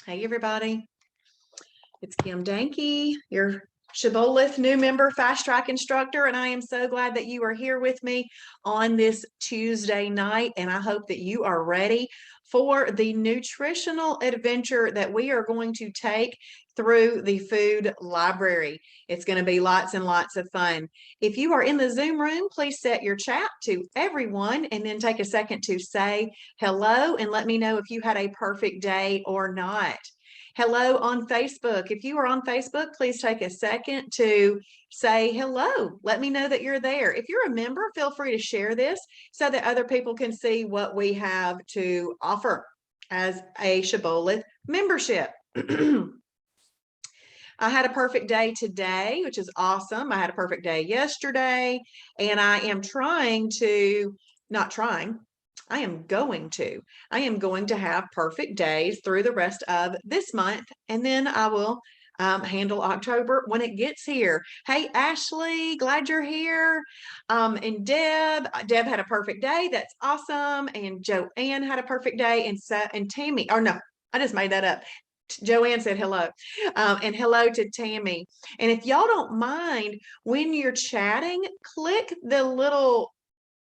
Hey, everybody. It's Kim Dahnke, your Shibboleth new member fast track instructor, and I am so glad that you are here with me on this Tuesday night, and I hope that you are ready for the nutritional adventure that we are going to take through the food library. It's going to be lots and lots of fun. If you are in the Zoom room, please set your chat to everyone and then take a second to say hello and let me know if you had a perfect day or not. Hello on Facebook. If you are on Facebook, please take a second to say hello. Let me know that you're there. If you're a member, feel free to share this so that other people can see what we have to offer as a Shibboleth membership. I had a perfect day today, which is awesome. I had a perfect day yesterday, and I am I am going to have perfect days through the rest of this month, and then I will handle October when it gets here. Hey, Ashley, glad you're here. And Deb had a perfect day. That's awesome. And Joanne had a perfect day. And Tammy, or no, I just made that up. Joanne said hello, and hello to Tammy. And if y'all don't mind, when you're chatting, click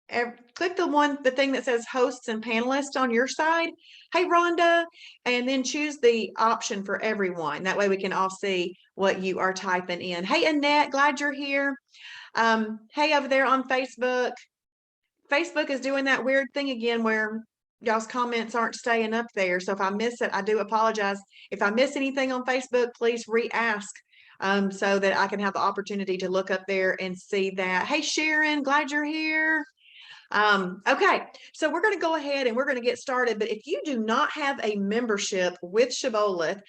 the thing that says hosts and panelists on your side. Hey, Rhonda, and then choose the option for everyone. That way we can all see what you are typing in. Hey, Annette, glad you're here. Hey, over there on Facebook. Facebook is doing that weird thing again where y'all's comments aren't staying up there. So if I miss it, I do apologize. If I miss anything on Facebook, please re-ask so that I can have the opportunity to look up there and see that. Hey, Sharon, glad you're here. Okay, so we're going to go ahead and we're going to get started. But if you do not have a membership with Shibboleth,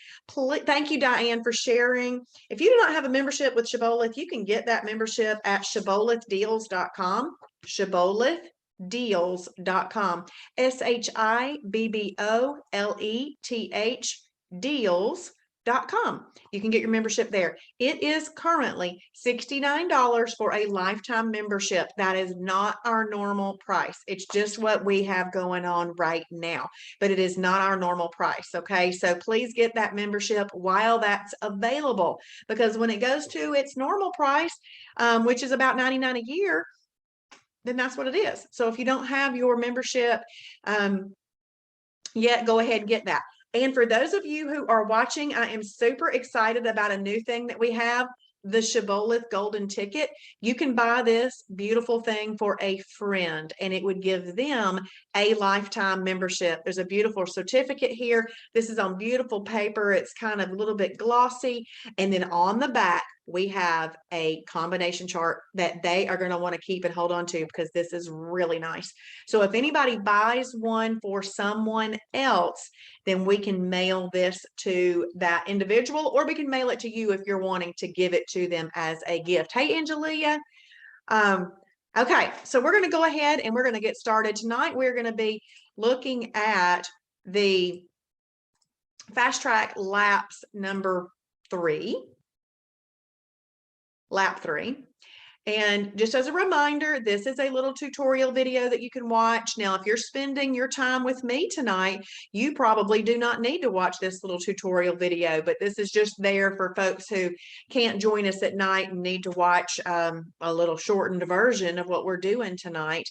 thank you, Diane, for sharing. If you do not have a membership with Shibboleth, you can get that membership at shibbolethdeals.com. Shibbolethdeals.com. SHIBBOLETH deals.com. You can get your membership there. It is currently $69 for a lifetime membership. That is not our normal price. It's just what we have going on right now, but it is not our normal price. Okay, so please get that membership while that's available, because when it goes to its normal price, which is about $99 a year, then that's what it is. So if you don't have your membership yet, go ahead and get that. And for those of you who are watching, I am super excited about a new thing that we have, the Shibboleth Golden Ticket. You can buy this beautiful thing for a friend, and it would give them a lifetime membership. There's a beautiful certificate here. This is on beautiful paper. It's kind of a little bit glossy. And then on the back, we have a combination chart that they are going to want to keep and hold on to, because this is really nice. So if anybody buys one for someone else, then we can mail this to that individual, or we can mail it to you if you're wanting to give it to them as a gift. Hey, Angelia. Okay, so we're going to go ahead and we're going to get started. Tonight, we're going to be looking at the Fast Track Laps number 3. Lap 3. And just as a reminder, this is a little tutorial video that you can watch. Now, if you're spending your time with me tonight, you probably do not need to watch this little tutorial video, but this is just there for folks who can't join us at night and need to watch a little shortened version of what we're doing tonight.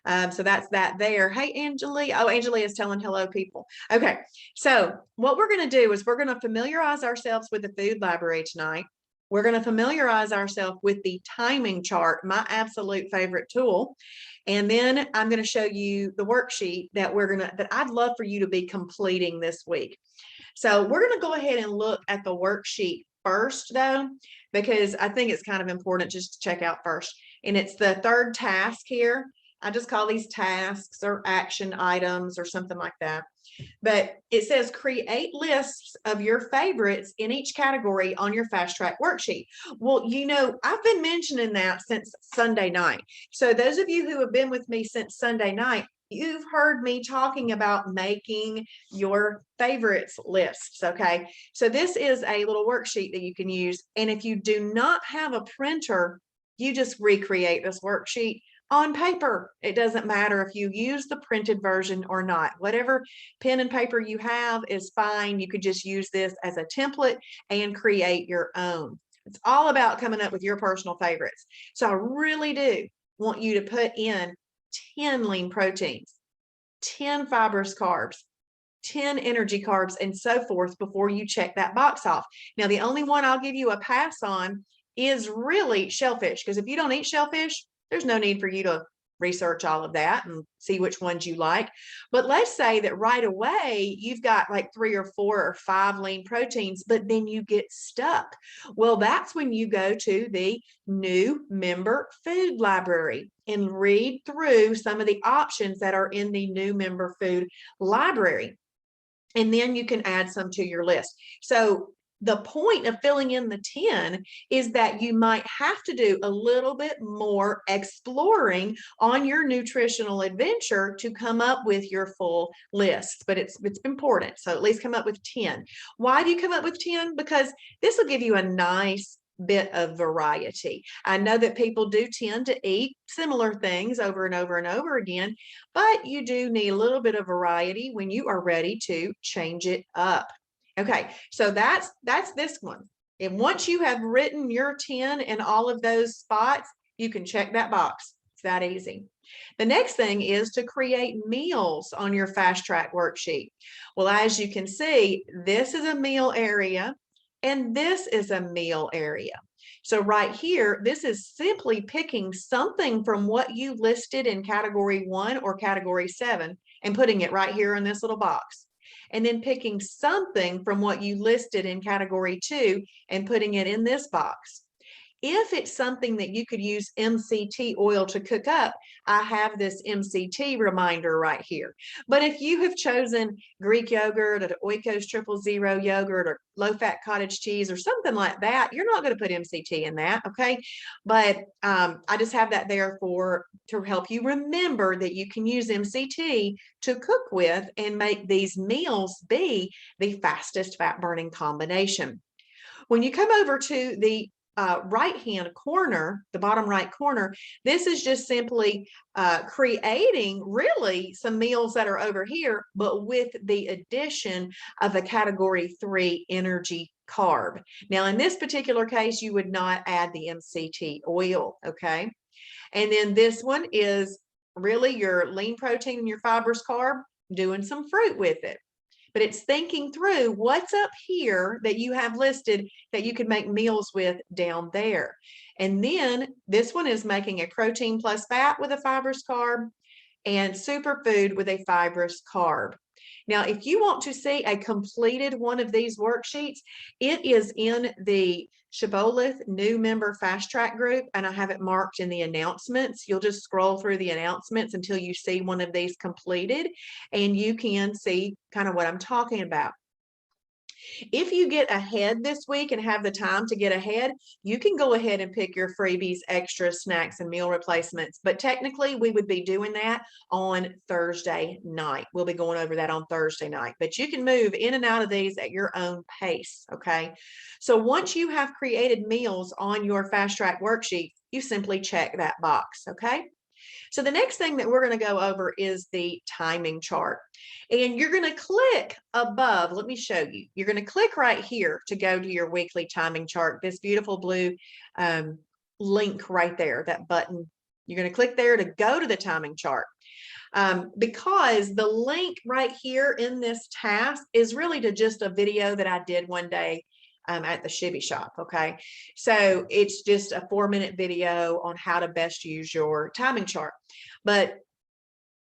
So that's that there. Hey, Angelia. Oh, Angelia is telling hello, people. Okay, so what we're going to do is we're going to familiarize ourselves with the food library tonight. We're going to familiarize ourselves with the timing chart, my absolute favorite tool. And then I'm going to show you the worksheet that I'd love for you to be completing this week. So we're going to go ahead and look at the worksheet first, though, because I think it's kind of important just to check out first. And it's the third task here. I just call these tasks or action items or something like that. But it says create lists of your favorites in each category on your Fast Track worksheet. Well, you know, I've been mentioning that since Sunday night. So those of you who have been with me since Sunday night, you've heard me talking about making your favorites lists, okay? So this is a little worksheet that you can use. And if you do not have a printer, you just recreate this worksheet on paper. It doesn't matter if you use the printed version or not. Whatever pen and paper you have is fine. You could just use this as a template and create your own. It's all about coming up with your personal favorites. So I really do want you to put in 10 lean proteins, 10 fibrous carbs, 10 energy carbs, and so forth before you check that box off. Now, the only one I'll give you a pass on is really shellfish, because if you don't eat shellfish, there's no need for you to research all of that and see which ones you like. But let's say that right away you've got like 3 or 4 or 5 lean proteins, but then you get stuck. Well, that's when you go to the new member food library and read through some of the options that are in the new member food library. And then you can add some to your list. So the point of filling in the 10 is that you might have to do a little bit more exploring on your nutritional adventure to come up with your full list, but it's important. So at least come up with 10. Why do you come up with 10? Because this will give you a nice bit of variety. I know that people do tend to eat similar things over and over and over again, but you do need a little bit of variety when you are ready to change it up. Okay, so that's this one. And once you have written your 10 in all of those spots, you can check that box. It's that easy. The next thing is to create meals on your fast track worksheet. Well, as you can see, this is a meal area and this is a meal area. So right here, this is simply picking something from what you listed in category 1 or category 7 and putting it right here in this little box. And then picking something from what you listed in category 2 and putting it in this box. If it's something that you could use MCT oil to cook up, I have this MCT reminder right here. But if you have chosen Greek yogurt or Oikos 000 yogurt or low-fat cottage cheese or something like that, you're not going to put MCT in that, okay? But I just have that there to help you remember that you can use MCT to cook with and make these meals be the fastest fat-burning combination. When you come over to the right-hand corner, the bottom right corner, this is just simply creating really some meals that are over here, but with the addition of a category 3 energy carb. Now, in this particular case, you would not add the MCT oil, okay? And then this one is really your lean protein and your fibrous carb, doing some fruit with it. But it's thinking through what's up here that you have listed that you could make meals with down there. And then this one is making a protein plus fat with a fibrous carb and superfood with a fibrous carb. Now, if you want to see a completed one of these worksheets, it is in the Shibboleth new member fast track group, and I have it marked in the announcements. You'll just scroll through the announcements until you see one of these completed, and you can see kind of what I'm talking about. If you get ahead this week and have the time to get ahead, you can go ahead and pick your freebies, extra snacks, and meal replacements. But technically, we would be doing that on Thursday night. We'll be going over that on Thursday night. But you can move in and out of these at your own pace, okay? So once you have created meals on your fast track worksheet, you simply check that box, okay? So the next thing that we're going to go over is the timing chart. And you're going to click above. Let me show you. You're going to click right here to go to your weekly timing chart. This beautiful blue link right there, that button. You're going to click there to go to the timing chart. Because the link right here in this task is really to just a video that I did one day at the Shibby shop, okay? So it's just a 4-minute video on how to best use your timing chart. But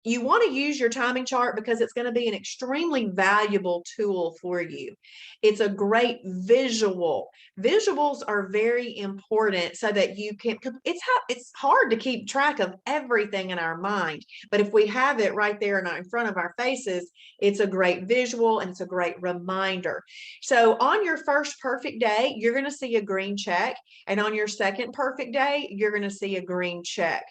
you want to use your timing chart because it's going to be an extremely valuable tool for you. It's a great visual. Visuals are very important so that you can, it's hard to keep track of everything in our mind, but if we have it right there in front of our faces, it's a great visual and it's a great reminder. So on your first perfect day, you're going to see a green check, and on your second perfect day, you're going to see a green check.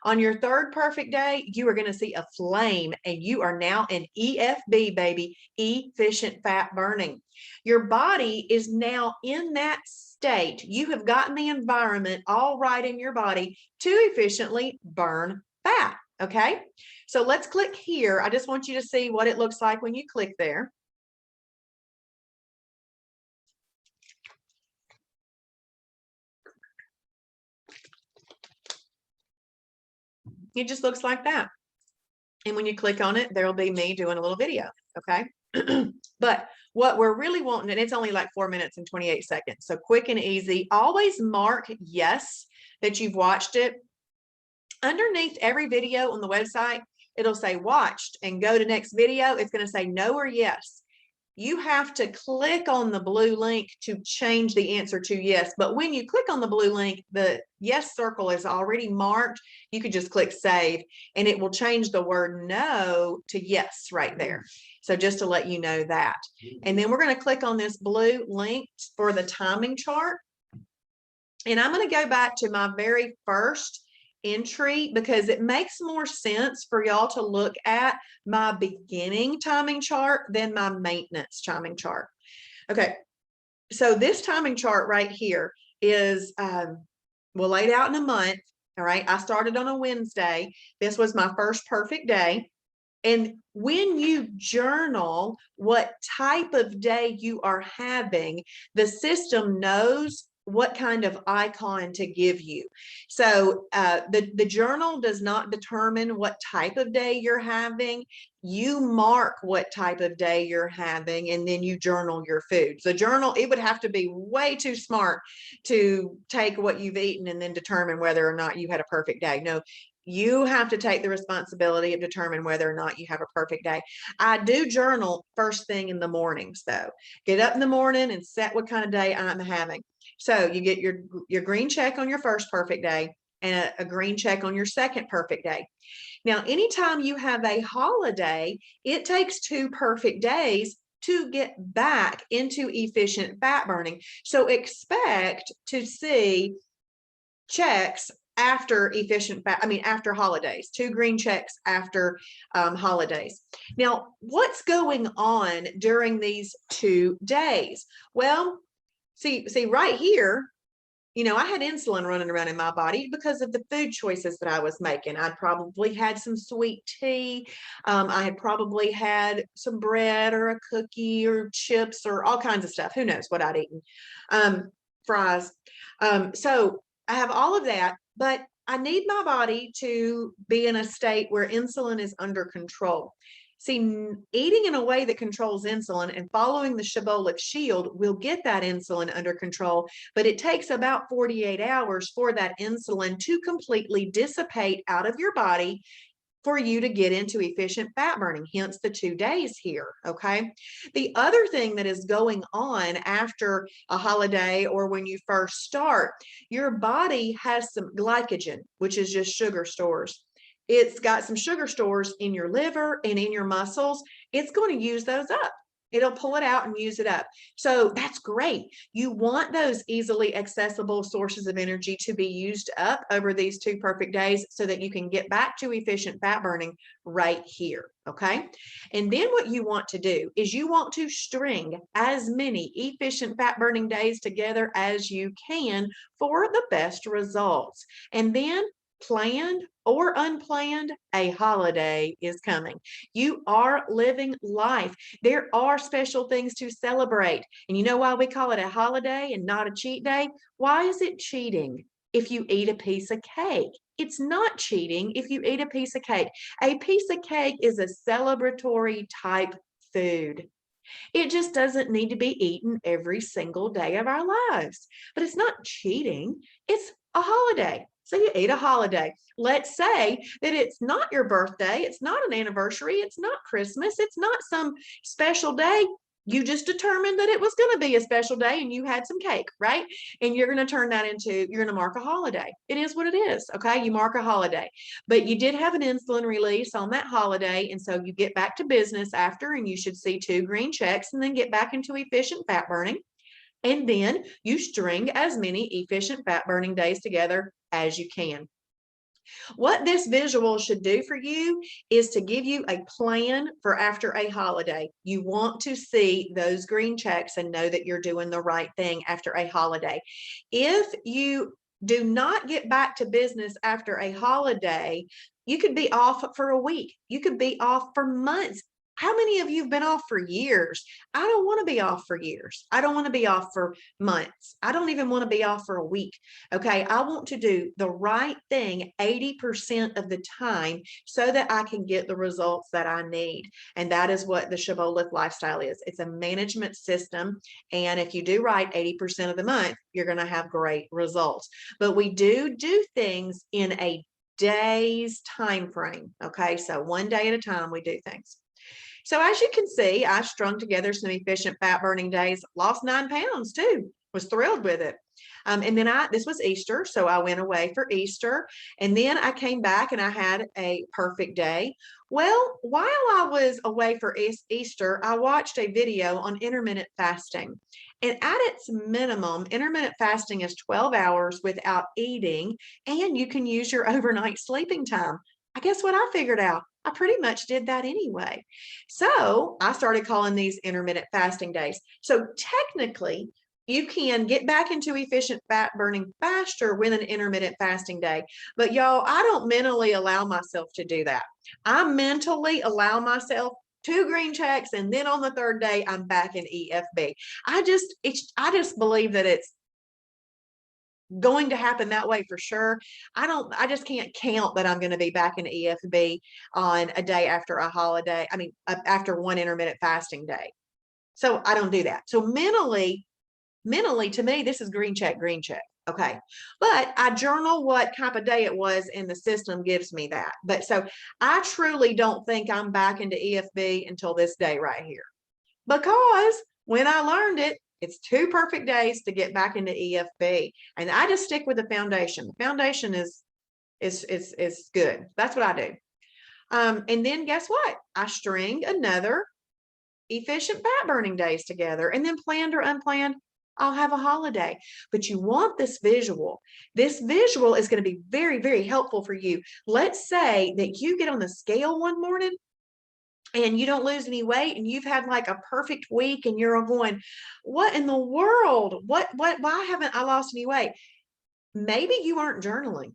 On your third perfect day, you are going to see a flame, and you are now in EFB, baby, efficient fat burning. Your body is now in that state. You have gotten the environment all right in your body to efficiently burn fat. Okay, so let's click here. I just want you to see what it looks like when you click there. It just looks like that. And when you click on it, there'll be me doing a little video. Okay. But what we're really wanting, and it's only like 4 minutes and 28 seconds. So quick and easy. Always mark yes that you've watched it. Underneath every video on the website, it'll say watched, and go to next video. It's going to say no or yes. You have to click on the blue link to change the answer to yes. But when you click on the blue link, the yes circle is already marked. You could just click save, and it will change the word no to yes right there. So just to let you know that. And then we're going to click on this blue link for the timing chart. And I'm going to go back to my very first entry because it makes more sense for y'all to look at my beginning timing chart than my maintenance timing chart. Okay, so this timing chart right here is laid out in a month. All right, I started on a Wednesday. This was my first perfect day. And when you journal what type of day you are having, the system knows what kind of icon to give you. So the journal does not determine what type of day you're having. You mark what type of day you're having, and then you journal your food. So journal, it would have to be way too smart to take what you've eaten and then determine whether or not you had a perfect day. No, you have to take the responsibility of determining whether or not you have a perfect day. I do journal first thing in the mornings, though. Get up in the morning and set what kind of day I'm having. So you get your green check on your first perfect day and a green check on your second perfect day. Now, anytime you have a holiday, it takes 2 perfect days to get back into efficient fat burning. So expect to see checks after efficient fat, after holidays, 2 green checks after holidays. Now, what's going on during these 2 days? Well, see right here, I had insulin running around in my body because of the food choices that I was making. I'd probably had some sweet tea. I had probably had some bread or a cookie or chips or all kinds of stuff. Who knows what I'd eaten? Fries. So I have all of that, but I need my body to be in a state where insulin is under control. See, eating in a way that controls insulin and following the Shibboleth shield will get that insulin under control, but it takes about 48 hours for that insulin to completely dissipate out of your body for you to get into efficient fat burning, hence the 2 days here, okay? The other thing that is going on after a holiday or when you first start, your body has some glycogen, which is just sugar stores. It's got some sugar stores in your liver and in your muscles. It's going to use those up. It'll pull it out and use it up. So that's great. You want those easily accessible sources of energy to be used up over these 2 perfect days so that you can get back to efficient fat burning right here. Okay. And then what you want to do is you want to string as many efficient fat burning days together as you can for the best results. And then planned or unplanned, a holiday is coming. You are living life. There are special things to celebrate. And you know why we call it a holiday and not a cheat day? Why is it cheating if you eat a piece of cake? It's not cheating if you eat a piece of cake. A piece of cake is a celebratory type food. It just doesn't need to be eaten every single day of our lives. But it's not cheating. It's a holiday. So you eat a holiday. Let's say that it's not your birthday. It's not an anniversary. It's not Christmas. It's not some special day. You just determined that it was going to be a special day and you had some cake, right? And you're going to turn that into, you're going to mark a holiday. It is what it is. Okay. You mark a holiday, but you did have an insulin release on that holiday. And so you get back to business after, and you should see 2 green checks and then get back into efficient fat burning. And then you string as many efficient fat burning days together as you can. What this visual should do for you is to give you a plan for after a holiday. You want to see those green checks and know that you're doing the right thing after a holiday. If you do not get back to business after a holiday, you could be off for a week. You could be off for months. How many of you have been off for years? I don't want to be off for years. I don't want to be off for months. I don't even want to be off for a week. Okay. I want to do the right thing 80% of the time so that I can get the results that I need. And that is what the Shibboleth lifestyle is. It's a management system. And if you do right 80% of the month, you're going to have great results. But we do things in a day's time frame. Okay. So one day at a time, we do things. So as you can see, I strung together some efficient fat burning days, lost 9 pounds too, was thrilled with it. And then this was Easter, so I went away for Easter, and then I came back and I had a perfect day. Well, while I was away for Easter, I watched a video on intermittent fasting. And at its minimum, intermittent fasting is 12 hours without eating, and you can use your overnight sleeping time. I guess what I figured out, I pretty much did that anyway. So I started calling these intermittent fasting days. So technically, you can get back into efficient fat burning faster with an intermittent fasting day. But y'all, I don't mentally allow myself to do that. I mentally allow myself 2 green checks, and then on the 3rd day, I'm back in EFB. I just believe that it's going to happen that way for sure. I just can't count that I'm going to be back in EFB on a day after a holiday. I mean, after one intermittent fasting day. So I don't do that. So mentally to me, this is green check, green check. Okay. But I journal what type of day it was, and the system gives me that. But so I truly don't think I'm back into EFB until this day right here, because when I learned it, it's 2 perfect days to get back into EFB. And I just stick with the foundation. The foundation is good. That's what I do. And then guess what? I string another efficient fat burning days together, and then planned or unplanned, I'll have a holiday. But you want this visual. This visual is going to be very, very helpful for you. Let's say that you get on the scale one morning and you don't lose any weight, and you've had like a perfect week, and you're going, what in the world? Why haven't I lost any weight? Maybe you aren't journaling.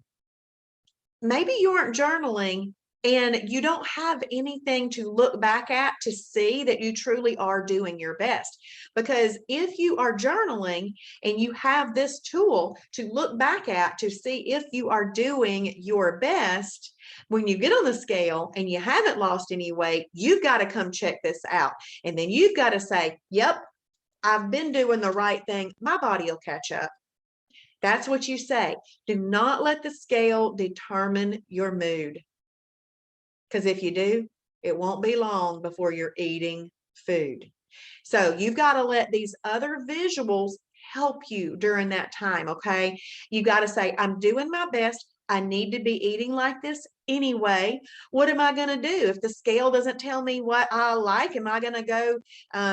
Maybe you aren't journaling, and you don't have anything to look back at to see that you truly are doing your best. Because if you are journaling and you have this tool to look back at to see if you are doing your best, when you get on the scale and you haven't lost any weight, you've got to come check this out. And then you've got to say, yep, I've been doing the right thing. My body will catch up. That's what you say. Do not let the scale determine your mood. Because if you do, it won't be long before you're eating food. So you've got to let these other visuals help you during that time, okay? You got to say, I'm doing my best. I need to be eating like this anyway. What am I going to do? If the scale doesn't tell me what I like, am I going to go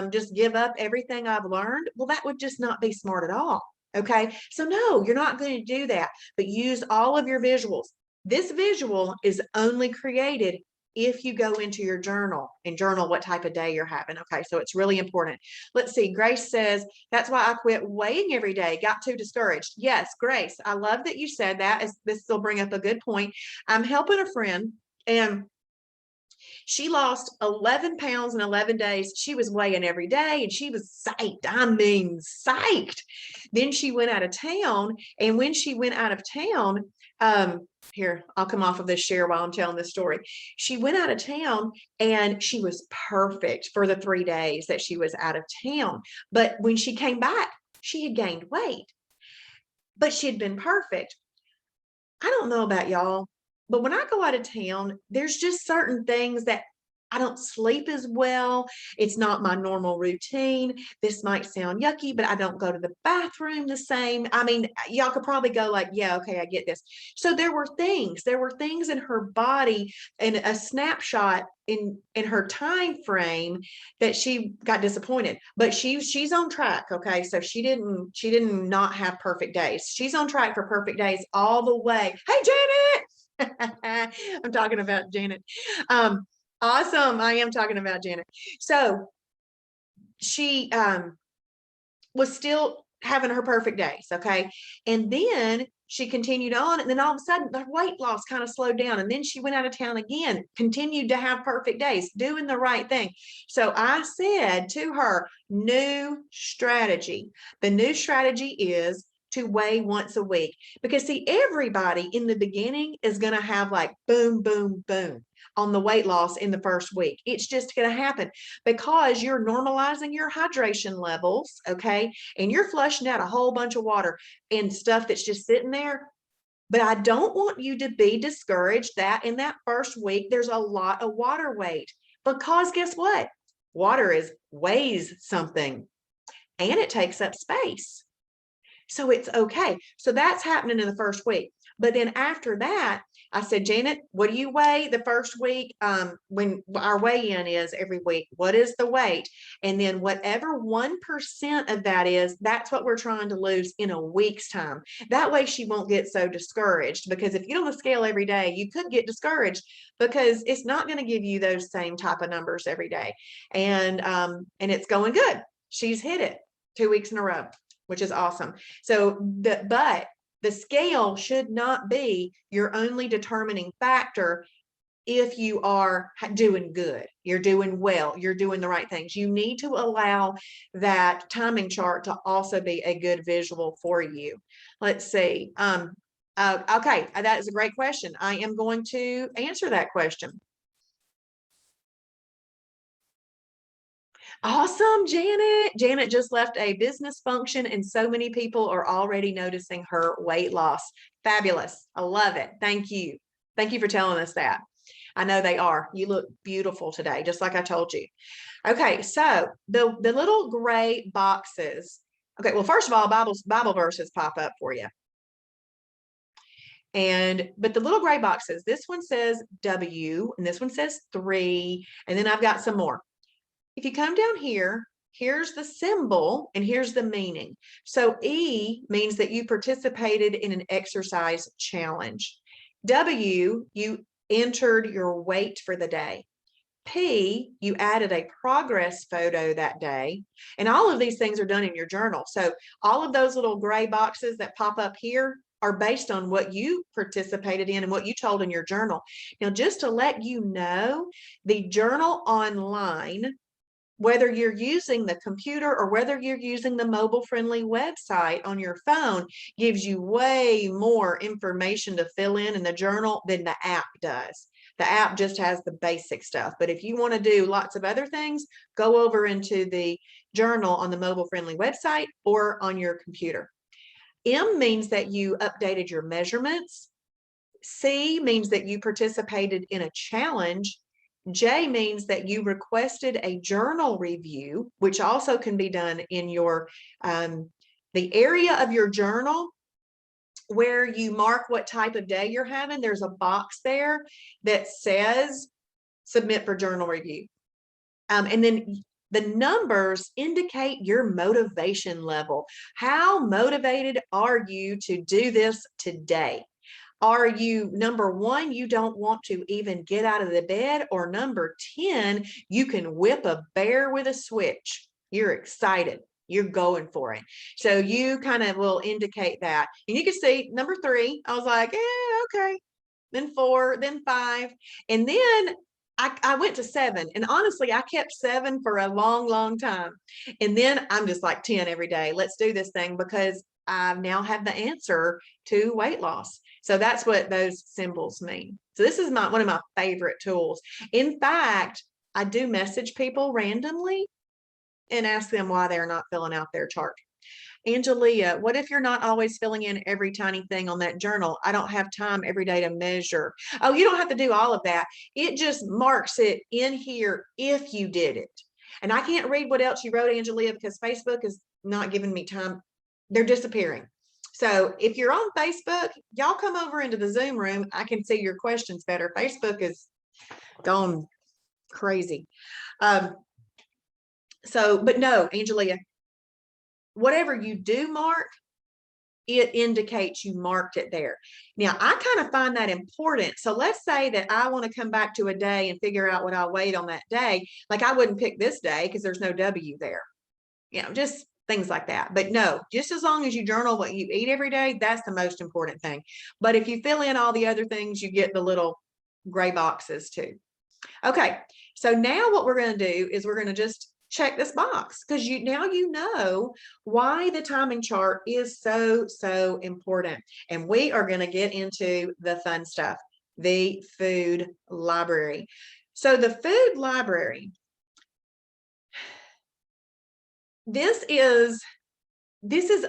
just give up everything I've learned? Well, that would just not be smart at all, okay? So no, you're not going to do that, but use all of your visuals. This visual is only created if you go into your journal and journal what type of day you're having. Okay, so it's really important. Let's see. Grace says, that's why I quit weighing every day. Got too discouraged. Yes, Grace, I love that you said that. This will bring up a good point. I'm helping a friend, and she lost 11 pounds in 11 days. She was weighing every day, and she was psyched. I mean, psyched. Then she went out of town, and when she went out of town, here, I'll come off of this share while I'm telling this story. She went out of town, and she was perfect for the 3 days that she was out of town. But when she came back, she had gained weight, but she had been perfect. I don't know about y'all, but when I go out of town, there's just certain things that I don't sleep as well. It's not my normal routine. This might sound yucky, but I don't go to the bathroom the same. I mean, y'all could probably go like, yeah, okay, I get this. So there were things in her body and a snapshot in her time frame that she got disappointed, but she's on track. Okay. So she didn't not have perfect days. She's on track for perfect days all the way. Hey, Janet. I'm talking about Janet. Awesome. I am talking about Janet. So she was still having her perfect days. Okay. And then she continued on, and then all of a sudden the weight loss kind of slowed down. And then she went out of town again, continued to have perfect days, doing the right thing. So I said to her, new strategy. The new strategy is to weigh once a week, because see, everybody in the beginning is going to have like boom, boom, boom on the weight loss in the first week. It's just going to happen because you're normalizing your hydration levels, okay? And you're flushing out a whole bunch of water and stuff that's just sitting there. But I don't want you to be discouraged that in that first week, there's a lot of water weight, because guess what? Water weighs something, and it takes up space. So it's okay. So that's happening in the first week. But then after that, I said, Janet, what do you weigh the first week? When our weigh-in is every week, what is the weight? And then whatever 1% of that is, that's what we're trying to lose in a week's time. That way she won't get so discouraged, because if you don't scale every day, you could get discouraged because it's not going to give you those same type of numbers every day. And it's going good. She's hit it 2 weeks in a row, which is awesome. So but the scale should not be your only determining factor. If you are doing good, you're doing well, you're doing the right things, you need to allow that timing chart to also be a good visual for you. Let's see. Okay, that is a great question. I am going to answer that question. Awesome, Janet. Janet just left a business function, and so many people are already noticing her weight loss. Fabulous. I love it. Thank you. Thank you for telling us that. I know they are. You look beautiful today, just like I told you. Okay, so the little gray boxes. Okay, well, first of all, Bible verses pop up for you. But the little gray boxes, this one says W, and this one says 3, and then I've got some more. If you come down here, here's the symbol and here's the meaning. So E means that you participated in an exercise challenge. W, you entered your weight for the day. P, you added a progress photo that day. And all of these things are done in your journal. So all of those little gray boxes that pop up here are based on what you participated in and what you told in your journal. Now, just to let you know, the journal online, whether you're using the computer or whether you're using the mobile-friendly website on your phone, gives you way more information to fill in the journal than the app does. The app just has the basic stuff. But if you want to do lots of other things, go over into the journal on the mobile-friendly website or on your computer. M means that you updated your measurements. C means that you participated in a challenge. J means that you requested a journal review, which also can be done in your the area of your journal where you mark what type of day you're having. There's a box there that says submit for journal review. And then the numbers indicate your motivation level. How motivated are you to do this today? Are you, number 1, you don't want to even get out of the bed, or number 10, you can whip a bear with a switch? You're excited. You're going for it. So you kind of will indicate that. And you can see number 3, I was like, okay. Then 4, then 5. And then I went to 7. And honestly, I kept 7 for a long, long time. And then I'm just like 10 every day. Let's do this thing, because I now have the answer to weight loss. So that's what those symbols mean. So this is one of my favorite tools. In fact, I do message people randomly and ask them why they're not filling out their chart. Angelia, what if you're not always filling in every tiny thing on that journal? I don't have time every day to measure. Oh, you don't have to do all of that. It just marks it in here if you did it. And I can't read what else you wrote, Angelia, because Facebook is not giving me time. They're disappearing. So if you're on Facebook, y'all come over into the Zoom room. I can see your questions better. Facebook is gone crazy. But no, Angelia, whatever you do mark, it indicates you marked it there. Now, I kind of find that important. So let's say that I want to come back to a day and figure out what I weighed on that day. Like I wouldn't pick this day because there's no W there. Just things like that. But no, just as long as you journal what you eat every day, that's the most important thing. But if you fill in all the other things, you get the little gray boxes too. Okay, so now what we're going to do is we're going to just check this box because now you know why the timing chart is so important. And we are going to get into the fun stuff, the food library. So the food library, this is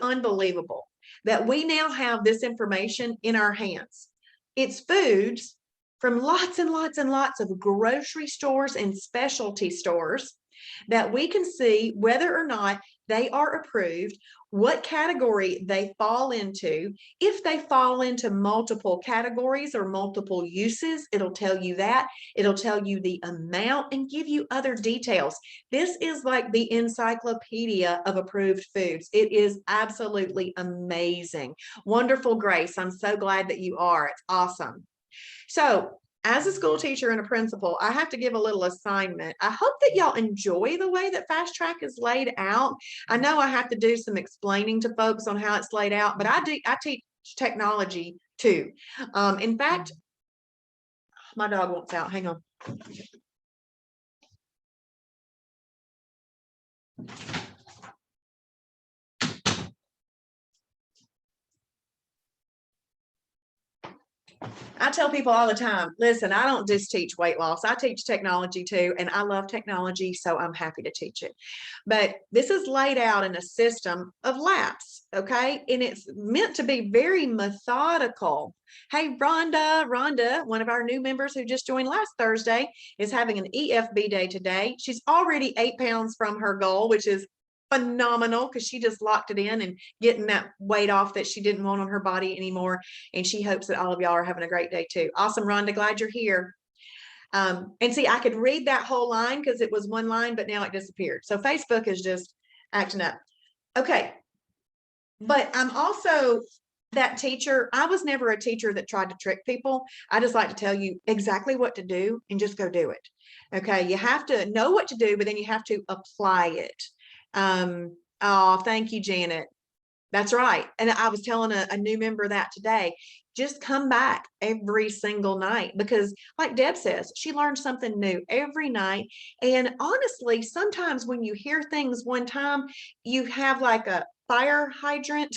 unbelievable that we now have this information in our hands. It's foods from lots and lots and lots of grocery stores and specialty stores that we can see whether or not they are approved, what category they fall into. If they fall into multiple categories or multiple uses, it'll tell you that. It'll tell you the amount and give you other details. This is like the encyclopedia of approved foods. It is absolutely amazing. Wonderful, Grace. I'm so glad that you are. It's awesome. So as a school teacher and a principal, I have to give a little assignment. I hope that y'all enjoy the way that Fast Track is laid out. I know I have to do some explaining to folks on how it's laid out, but I teach technology too. In fact, my dog wants out. Hang on. I tell people all the time, listen, I don't just teach weight loss. I teach technology too, and I love technology, so I'm happy to teach it. But this is laid out in a system of laps, okay? And it's meant to be very methodical. Hey, Rhonda, one of our new members who just joined last Thursday, is having an EFB day today. She's already 8 pounds from her goal, which is phenomenal because she just locked it in and getting that weight off that she didn't want on her body anymore. And she hopes that all of y'all are having a great day too. Awesome, Rhonda, glad you're here. And see, I could read that whole line because it was one line, but now it disappeared. So Facebook is just acting up. Okay. But I'm also that teacher. I was never a teacher that tried to trick people. I just like to tell you exactly what to do and just go do it. Okay. You have to know what to do, but then you have to apply it. Oh, thank you, Janet. That's right. And I was telling a new member that today, just come back every single night because like Deb says, she learns something new every night. And honestly, sometimes when you hear things one time, you have like a fire hydrant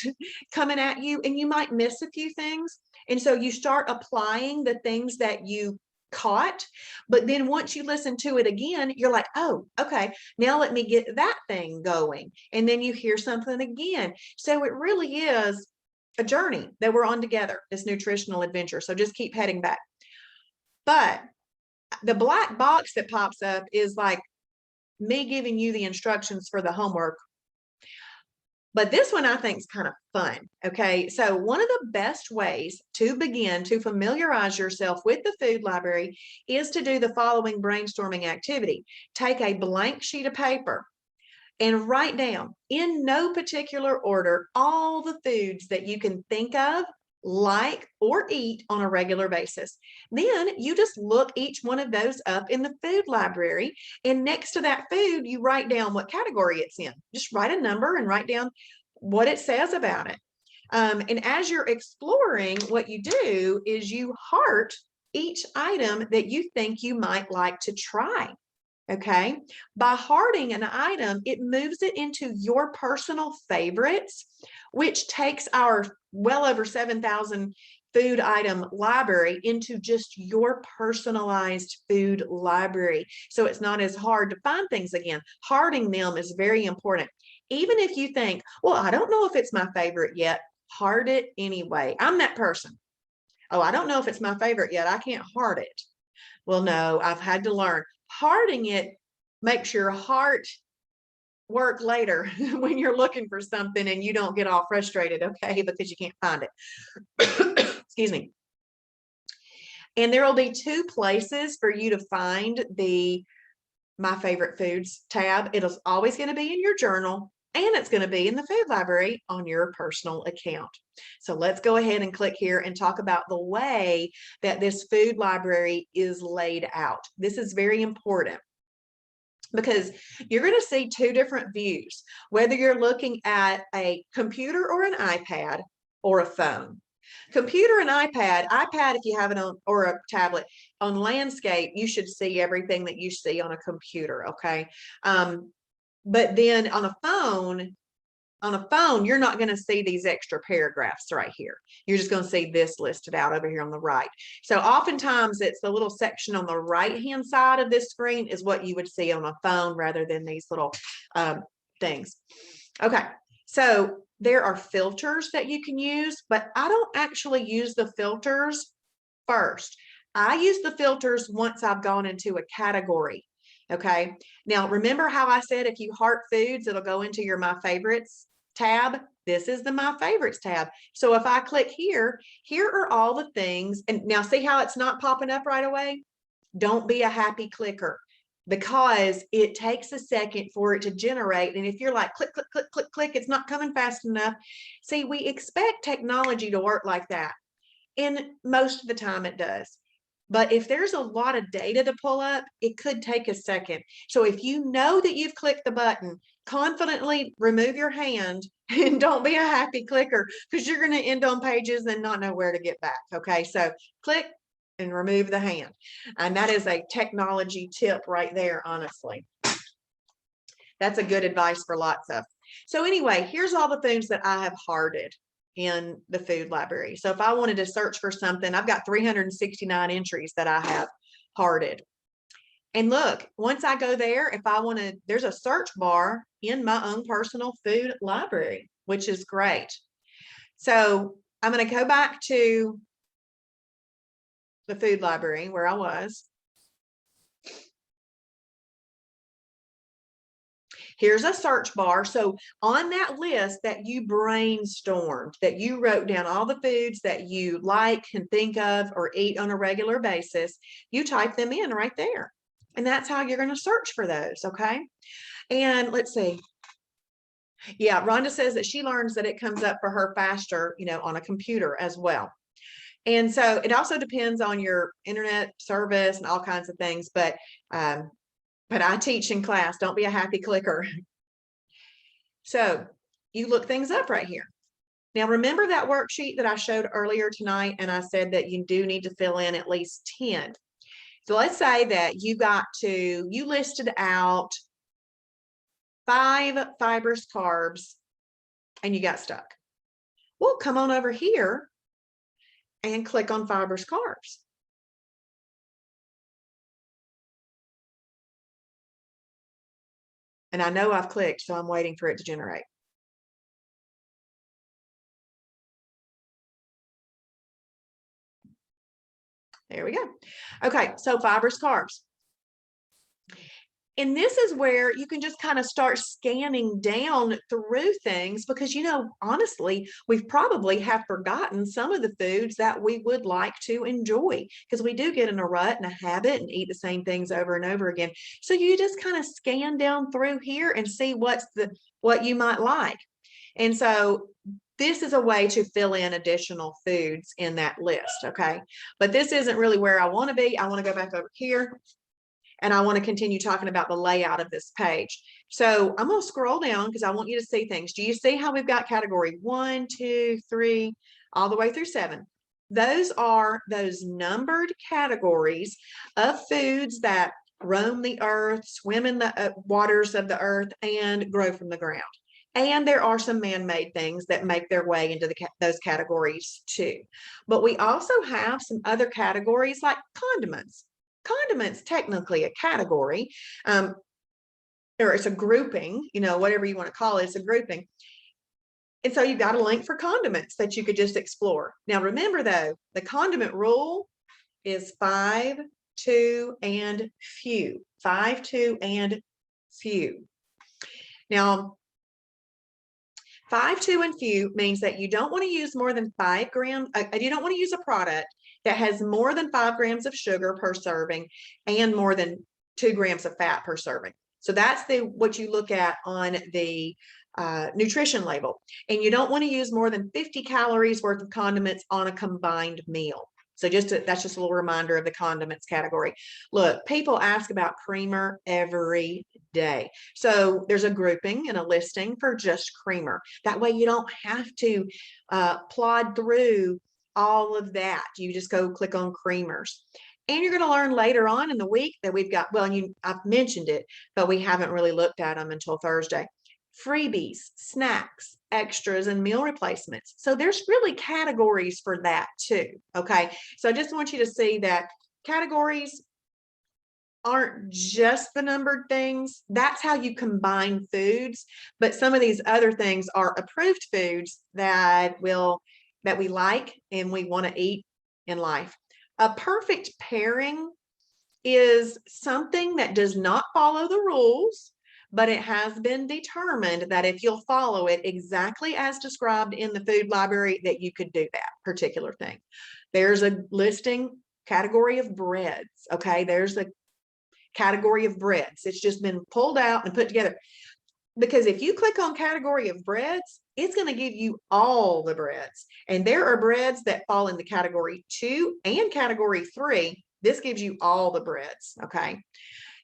coming at you and you might miss a few things. And so you start applying the things that you caught, but then once you listen to it again, you're like, oh, okay, now let me get that thing going. And then you hear something again. So it really is a journey that we're on together, this nutritional adventure. So just keep heading back. But the black box that pops up is like me giving you the instructions for the homework. But this one I think is kind of fun. Okay, so one of the best ways to begin to familiarize yourself with the food library is to do the following brainstorming activity. Take a blank sheet of paper and write down in no particular order all the foods that you can think of, like, or eat on a regular basis. Then you just look each one of those up in the food library, and next to that food, you write down what category it's in. Just write a number and write down what it says about it. And as you're exploring, what you do is you heart each item that you think you might like to try. Okay, by hearting an item, it moves it into your personal favorites, which takes our well over 7,000 food item library into just your personalized food library. So it's not as hard to find things again. Hearting them is very important. Even if you think, well, I don't know if it's my favorite yet, heart it anyway. I'm that person. Oh, I don't know if it's my favorite yet. I can't heart it. Well, no, I've had to learn. Hearting it makes your heart work later when you're looking for something and you don't get all frustrated, okay, because you can't find it. Excuse me. And there will be 2 places for you to find the My Favorite Foods tab. It is always going to be in your journal, and it's going to be in the food library on your personal account. So let's go ahead and click here and talk about the way that this food library is laid out. This is very important because you're going to see two different views, whether you're looking at a computer or an iPad or a phone. Computer and iPad, if you have it on, or a tablet, on landscape, you should see everything that you see on a computer, okay? But then on a phone, you're not going to see these extra paragraphs right here. You're just going to see this listed out over here on the right. So oftentimes it's the little section on the right-hand side of this screen is what you would see on a phone rather than these little things. Okay, so there are filters that you can use, but I don't actually use the filters first. I use the filters once I've gone into a category. Okay, now remember how I said if you heart foods, it'll go into your My Favorites tab. This is the My Favorites tab. So if I click here, here are all the things. And now see how it's not popping up right away? Don't be a happy clicker, because it takes a second for it to generate. And if you're like, click, click, click, click, click, it's not coming fast enough. See, we expect technology to work like that. And most of the time it does. But if there's a lot of data to pull up, it could take a second. So if you know that you've clicked the button, confidently remove your hand and don't be a happy clicker, because you're going to end on pages and not know where to get back. Okay, so click and remove the hand. And that is a technology tip right there, honestly. That's a good advice for lots of. So anyway, here's all the things that I have hearted in the food library. So if I wanted to search for something, I've got 369 entries that I have hearted. And look, once I go there, if I want to, there's a search bar in my own personal food library, which is great. So I'm going to go back to the food library where I was. Here's a search bar. So on that list that you brainstormed, that you wrote down all the foods that you like, can think of, or eat on a regular basis, you type them in right there. And that's how you're going to search for those, okay? And let's see. Yeah, Rhonda says that she learns that it comes up for her faster, on a computer as well. And so it also depends on your internet service and all kinds of things, but I teach in class, don't be a happy clicker. So you look things up right here. Now, remember that worksheet that I showed earlier tonight, and I said that you do need to fill in at least 10. So let's say that you listed out 5 fibrous carbs and you got stuck. Well, come on over here and click on fibrous carbs. And I know I've clicked, so I'm waiting for it to generate. There we go. Okay, so fibrous carbs. And this is where you can just kind of start scanning down through things because, honestly, we've probably have forgotten some of the foods that we would like to enjoy because we do get in a rut and a habit and eat the same things over and over again. So you just kind of scan down through here and see what you might like. And so this is a way to fill in additional foods in that list, okay? But this isn't really where I want to be. I want to go back over here. And I want to continue talking about the layout of this page. So I'm going to scroll down because I want you to see things. Do you see how we've got category 1, 2, 3, all the way through 7? Those are those numbered categories of foods that roam the earth, swim in the waters of the earth, and grow from the ground. And there are some man-made things that make their way into those categories too. But we also have some other categories like condiments. Condiments, technically a category, or it's a grouping, whatever you want to call it, it's a grouping. And so you've got a link for condiments that you could just explore. Now, remember though, the condiment rule is 5, 2, and few. 5, 2, and few. Now, 5, 2, and few means that you don't want to use more than 5 grams. You don't want to use a product that has more than 5 grams of sugar per serving and more than 2 grams of fat per serving. So that's what you look at on the nutrition label. And you don't want to use more than 50 calories worth of condiments on a combined meal. So that's just a little reminder of the condiments category. Look, people ask about creamer every day. So there's a grouping and a listing for just creamer. That way you don't have to plod through all of that. You just go click on creamers. And you're going to learn later on in the week that we've got, well, I've mentioned it, but we haven't really looked at them until Thursday. Freebies, snacks, extras, and meal replacements. So there's really categories for that too. Okay. So I just want you to see that categories aren't just the numbered things. That's how you combine foods. But some of these other things are approved foods that we like and we want to eat in life. A perfect pairing is something that does not follow the rules, but it has been determined that if you'll follow it exactly as described in the food library, that you could do that particular thing. There's a listing category of breads. Okay, there's a category of breads. It's just been pulled out and put together. Because if you click on category of breads, it's going to give you all the breads. And there are breads that fall in the category 2 and category 3. This gives you all the breads, okay?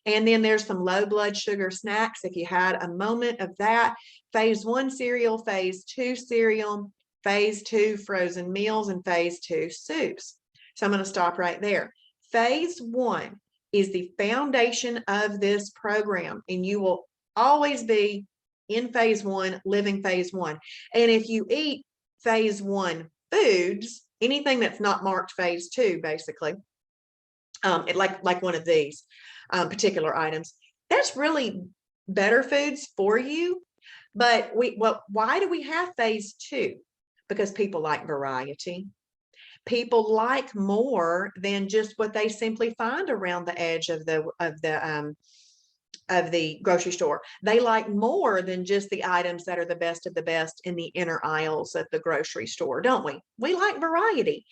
And then there's some low blood sugar snacks. If you had a moment of that, phase 1 cereal, phase 2 cereal, phase 2 frozen meals, and phase 2 soups. So I'm going to stop right there. Phase 1 is the foundation of this program, and you will always be in phase 1, living phase 1. And if you eat phase 1 foods, anything that's not marked phase 2, basically, like one of these particular items, that's really better foods for you. But why do we have phase 2? Because people like variety. People like more than just what they simply find around the edge of the grocery store. They like more than just the items that are the best of the best in the inner aisles of the grocery store, don't we? We like variety,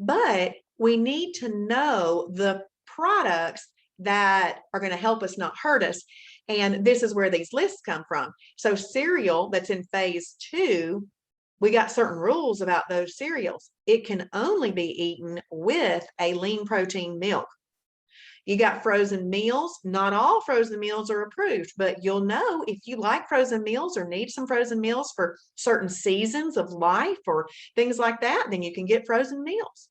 but we need to know the products that are going to help us, not hurt us. And this is where these lists come from. So cereal that's in phase 2, we got certain rules about those cereals. It can only be eaten with a lean protein milk. You got frozen meals. Not all frozen meals are approved, but you'll know if you like frozen meals or need some frozen meals for certain seasons of life or things like that, then you can get frozen meals.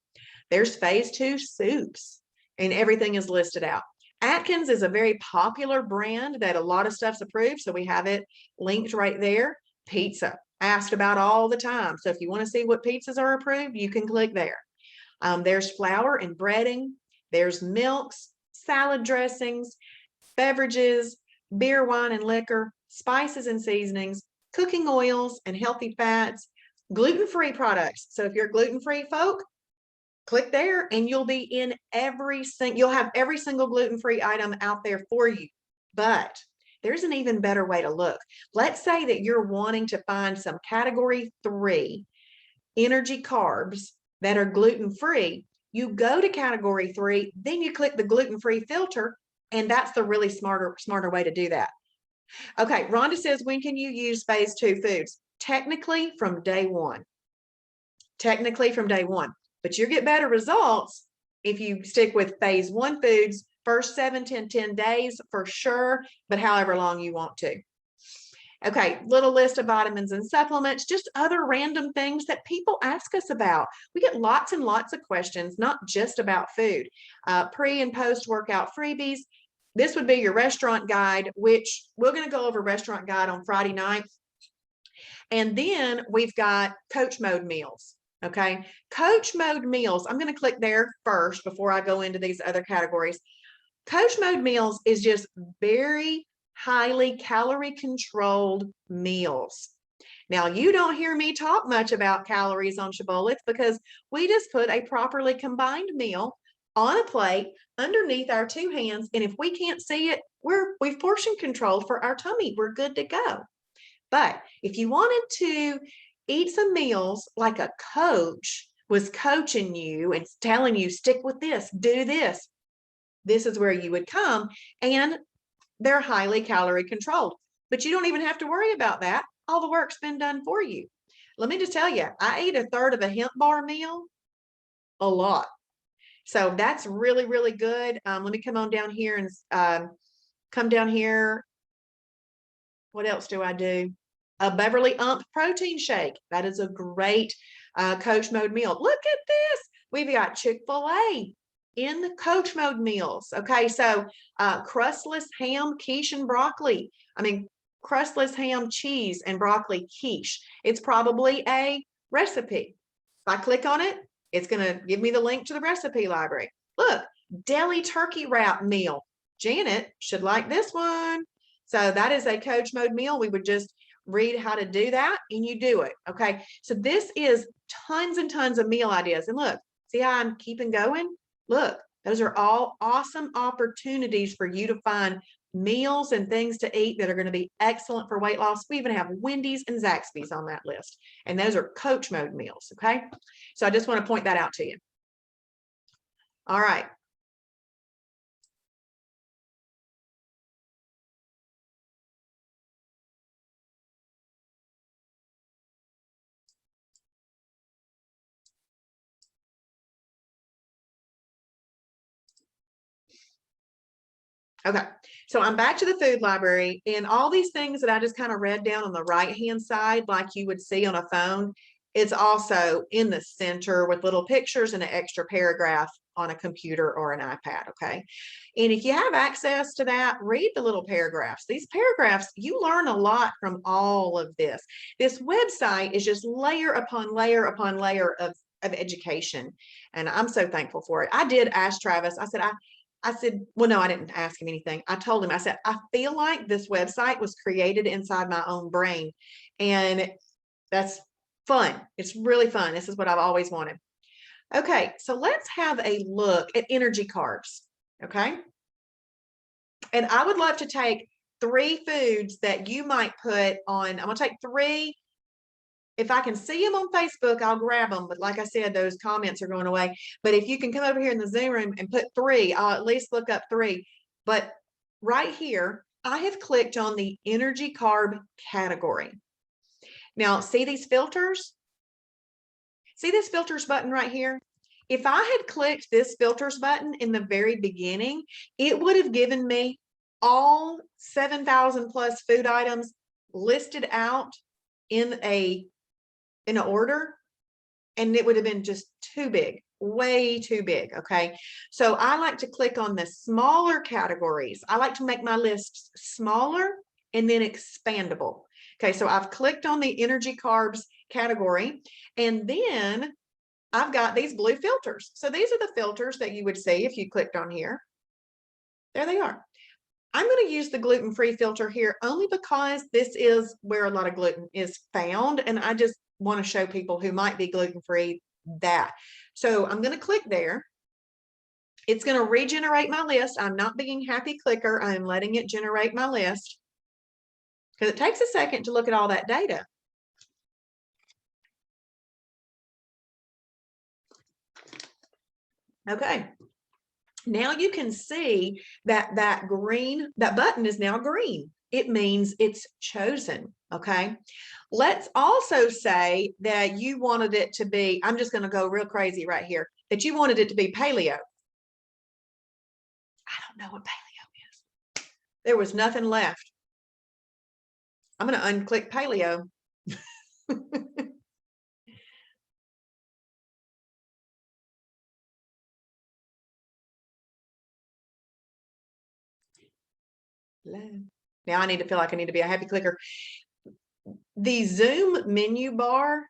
There's phase 2 soups, and everything is listed out. Atkins is a very popular brand that a lot of stuff's approved, so we have it linked right there. Pizza, asked about all the time. So if you want to see what pizzas are approved, you can click there. There's flour and breading. There's milks, salad dressings, beverages, beer, wine, and liquor, spices and seasonings, cooking oils and healthy fats, gluten-free products. So if you're gluten-free folk, click there and you'll be in you'll have every single gluten-free item out there for you. But there's an even better way to look. Let's say that you're wanting to find some category 3 energy carbs that are gluten-free. You go to category 3, then you click the gluten-free filter, and that's the really smarter way to do that. Okay, Rhonda says, when can you use phase 2 foods? Technically from day 1. Technically from day 1. But you get better results if you stick with phase 1 foods, first 7, 10 days for sure, but however long you want to. Okay, little list of vitamins and supplements, just other random things that people ask us about. We get lots and lots of questions, not just about food. Pre and post workout freebies. This would be your restaurant guide, which we're going to go over restaurant guide on Friday night. And then we've got coach mode meals. Okay, coach mode meals. I'm going to click there first before I go into these other categories. Coach mode meals is just very highly calorie controlled meals. Now, you don't hear me talk much about calories on Shibboleth because we just put a properly combined meal on a plate underneath our 2 hands. And if we can't see it, we've portion controlled for our tummy. We're good to go. But if you wanted to eat some meals like a coach was coaching you and telling you, stick with this, do this, this is where you would come, and they're highly calorie controlled. But you don't even have to worry about that all the work's been done for you. Let me just tell you, I ate a third of a hemp bar meal, a lot. So that's really, really good. Let me come on down here and come down here. What else do I do? A Beverly Ump protein shake. That is a great Coach Mode meal. Look at this. We've got Chick-fil-A in the Coach Mode meals. Okay, so crustless ham, quiche, and broccoli. I mean, crustless ham, cheese, and broccoli quiche. It's probably a recipe. If I click on it, it's going to give me the link to the recipe library. Look, deli turkey wrap meal. Janet should like this one. So that is a Coach Mode meal. We would just read how to do that and you do it. Okay. So this is tons and tons of meal ideas. And look, see how I'm keeping going? Look, those are all awesome opportunities for you to find meals and things to eat that are going to be excellent for weight loss. We even have Wendy's and Zaxby's on that list. And those are Coach Mode meals. Okay. So I just want to point that out to you. All right. Okay, so I'm back to the food library, and all these things that I just kind of read down on the right-hand side, like you would see on a phone, it's also in the center with little pictures and an extra paragraph on a computer or an iPad, okay? And if you have access to that, read the little paragraphs. These paragraphs, you learn a lot from all of this. This website is just layer upon layer upon layer of education, and I'm so thankful for it. I did ask Travis, I said, well, no, I didn't ask him anything. I told him, I said, I feel like this website was created inside my own brain. And that's fun. It's really fun. This is what I've always wanted. Okay, so let's have a look at energy carbs. Okay. And I would love to take 3 foods that you might put on. I'm going to take 3. If I can see them on Facebook, I'll grab them. But like I said, those comments are going away. But if you can come over here in the Zoom room and put 3, I'll at least look up 3. But right here, I have clicked on the energy carb category. Now, see these filters? See this filters button right here? If I had clicked this filters button in the very beginning, it would have given me all 7,000 plus food items listed out in an order, and it would have been just too big, way too big. Okay, so I like to click on the smaller categories. I like to make my lists smaller and then expandable. Okay, so I've clicked on the energy carbs category, and then I've got these blue filters. So these are the filters that you would see if you clicked on here. There they are. I'm going to use the gluten-free filter here only because this is where a lot of gluten is found, and I just want to show people who might be gluten-free that. So I'm going to click there. It's going to regenerate my list. I'm not being happy clicker. I'm letting it generate my list because it takes a second to look at all that data. Okay. Now you can see that that button is now green. It means it's chosen. Okay. Let's also say that you wanted it to be, I'm just going to go real crazy right here, that you wanted it to be paleo. I don't know what paleo is. There was nothing left. I'm going to unclick paleo. Now I need to feel like I need to be a happy clicker. The Zoom menu bar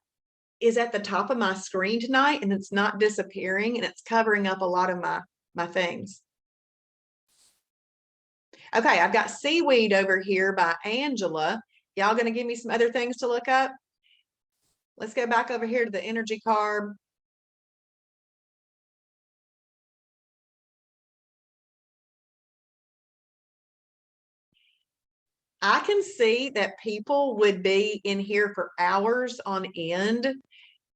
is at the top of my screen tonight, and it's not disappearing, and it's covering up a lot of my things. Okay, I've got seaweed over here by Angela. Y'all going to give me some other things to look up? Let's go back over here to the energy carb. I can see that people would be in here for hours on end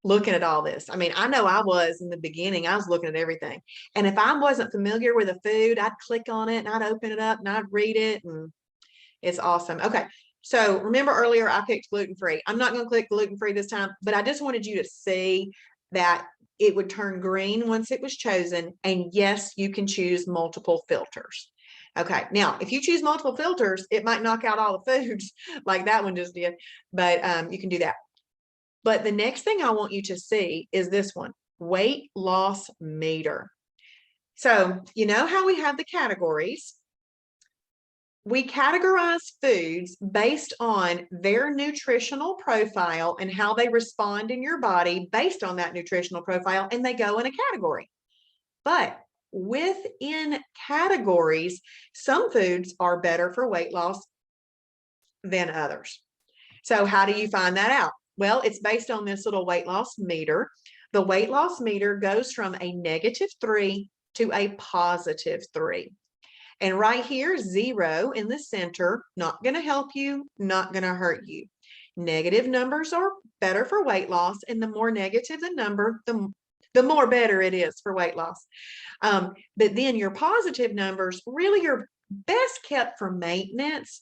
looking at all this. I mean, I know I was in the beginning. I was looking at everything. And if I wasn't familiar with a food, I'd click on it and I'd open it up and I'd read it, and it's awesome. Okay, So remember earlier I picked gluten-free. I'm not going to click gluten-free this time, but I just wanted you to see that it would turn green once it was chosen. And yes, you can choose multiple filters. Okay, now if you choose multiple filters, it might knock out all the foods like that one just did, but you can do that. But the next thing I want you to see is this one, weight loss meter. So you know how we have the categories? We categorize foods based on their nutritional profile and how they respond in your body based on that nutritional profile, and they go in a category. But within categories, some foods are better for weight loss than others. So how do you find that out? Well, it's based on this little weight loss meter. The weight loss meter goes from a -3 to a +3. And right here, 0 in the center, not going to help you, not going to hurt you. Negative numbers are better for weight loss, and the more negative the number, the more better it is for weight loss. But then your positive numbers really are best kept for maintenance.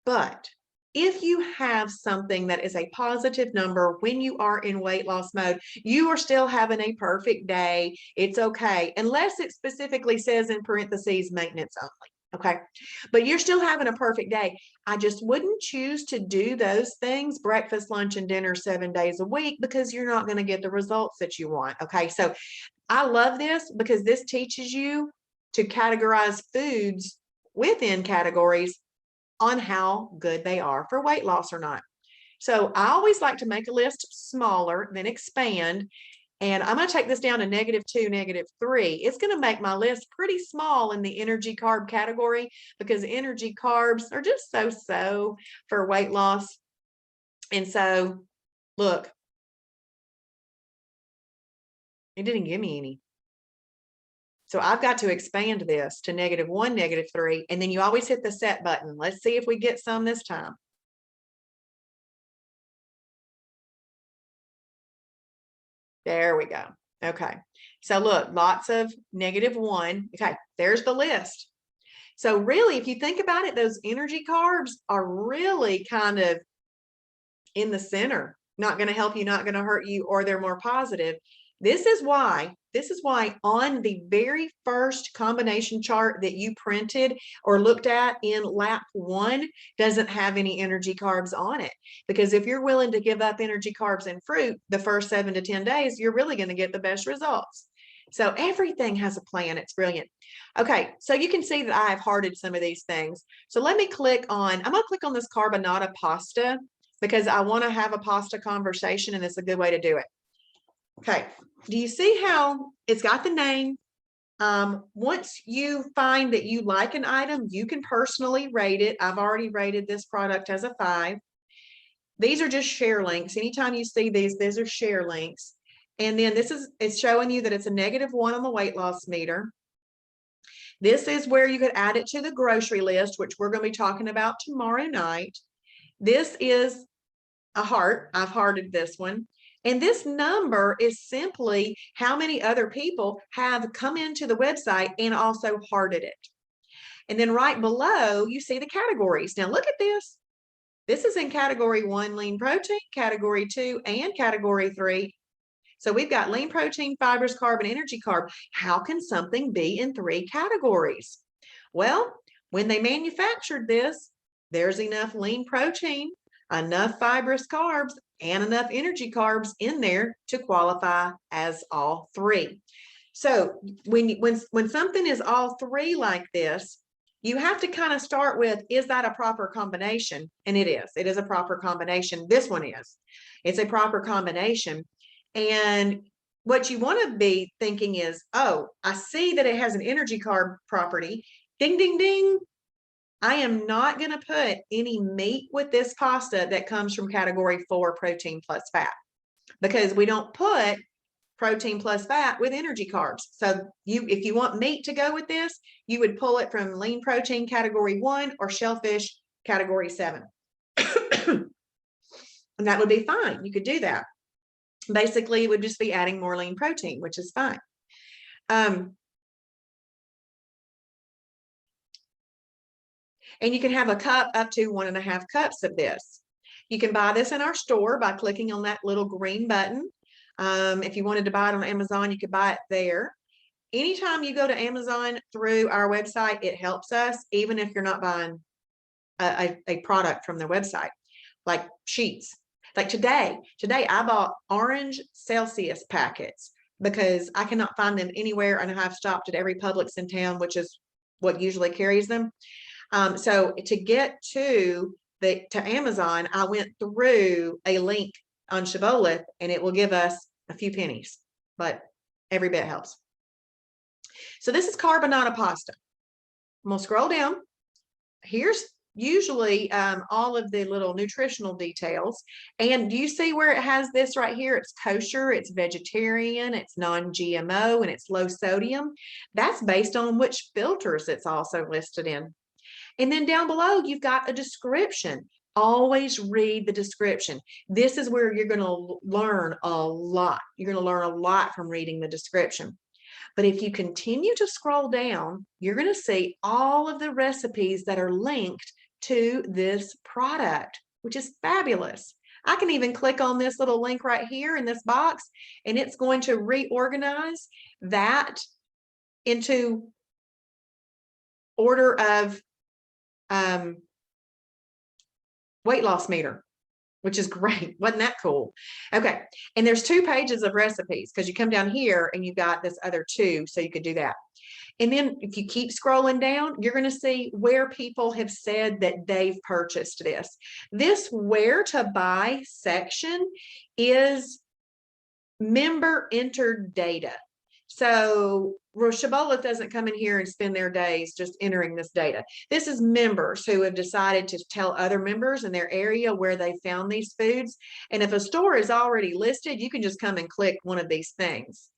But if you have something that is a positive number when you are in weight loss mode, you are still having a perfect day. It's okay, unless it specifically says in parentheses maintenance only. Okay, but you're still having a perfect day. I just wouldn't choose to do those things, breakfast, lunch, and dinner 7 days a week, because you're not going to get the results that you want. Okay, so I love this because this teaches you to categorize foods within categories on how good they are for weight loss or not. So I always like to make a list smaller, then expand. And I'm going to take this down to -2, -3. It's going to make my list pretty small in the energy carb category, because energy carbs are just so for weight loss. And so look, it didn't give me any. So I've got to expand this to -1, -3, and then you always hit the set button. Let's see if we get some this time. There we go. Okay. So look, lots of -1. Okay, there's the list. So really, if you think about it, those energy carbs are really kind of in the center, not going to help you, not going to hurt you, or they're more positive. This is why on the very first combination chart that you printed or looked at in lap 1 doesn't have any energy carbs on it. Because if you're willing to give up energy carbs and fruit the first 7 to 10 days, you're really going to get the best results. So everything has a plan. It's brilliant. Okay, so you can see that I have hearted some of these things. So let me click on, I'm going to click on this carbonara pasta, because I want to have a pasta conversation, and it's a good way to do it. Okay, do you see how it's got the name? Once you find that you like an item, you can personally rate it. I've already rated this product as a 5. These are just share links. Anytime you see these are share links. And then it's showing you that it's a -1 on the weight loss meter. This is where you could add it to the grocery list, which we're going to be talking about tomorrow night. This is a heart. I've hearted this one. And this number is simply how many other people have come into the website and also hearted it. And then right below, you see the categories. Now look at this. This is in category 1, lean protein, category 2, and category 3. So we've got lean protein, fibers, carb, and energy carb. How can something be in 3 categories? Well, when they manufactured this, there's enough lean protein, enough fibrous carbs, and enough energy carbs in there to qualify as all 3. So when something is all 3 like this, you have to kind of start with, is that a proper combination? And it is. It is a proper combination. This one is. It's a proper combination. And what you want to be thinking is, oh, I see that it has an energy carb property. Ding, ding, ding. I am not going to put any meat with this pasta that comes from category 4, protein plus fat, because we don't put protein plus fat with energy carbs. So if you want meat to go with this, you would pull it from lean protein category 1 or shellfish category 7. And that would be fine. You could do that. Basically, it would just be adding more lean protein, which is fine. And you can have a cup up to 1.5 cups of this. You can buy this in our store by clicking on that little green button. If you wanted to buy it on Amazon, you could buy it there. Anytime you go to Amazon through our website, it helps us, even if you're not buying a product from their website, like sheets. Like today I bought orange Celsius packets because I cannot find them anywhere, and I've stopped at every Publix in town, which is what usually carries them. So to get to Amazon, I went through a link on Shibboleth, and it will give us a few pennies, but every bit helps. So this is carbonara pasta. I'm gonna scroll down. Here's usually all of the little nutritional details. And do you see where it has this right here? It's kosher, it's vegetarian, it's non-GMO, and it's low sodium. That's based on which filters it's also listed in. And then down below, you've got a description. Always read the description. This is where you're going to learn a lot. You're going to learn a lot from reading the description. But if you continue to scroll down, you're going to see all of the recipes that are linked to this product, which is fabulous. I can even click on this little link right here in this box, and it's going to reorganize that into order of weight loss meter, which is great. Wasn't that cool? Okay. And there's 2 pages of recipes because you come down here and you've got this other 2, so you could do that. And then if you keep scrolling down, you're going to see where people have said that they've purchased this. This where to buy section is member entered data. So Shibboleth doesn't come in here and spend their days just entering this data. This is members who have decided to tell other members in their area where they found these foods. And if a store is already listed, you can just come and click one of these things.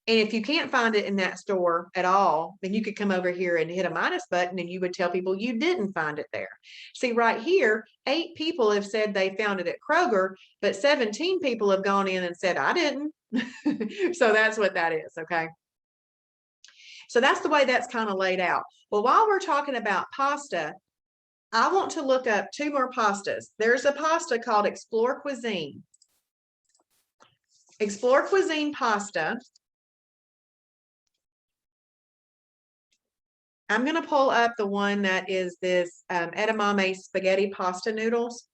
And if you can't find it in that store at all, then you could come over here and hit a minus button, and you would tell people you didn't find it there. See right here, 8 people have said they found it at Kroger, but 17 people have gone in and said, I didn't. So that's what that is, okay? So that's the way that's kind of laid out. Well, while we're talking about pasta, I want to look up 2 more pastas. There's a pasta called Explore Cuisine. Explore Cuisine pasta. I'm going to pull up the one that is this edamame spaghetti pasta noodles.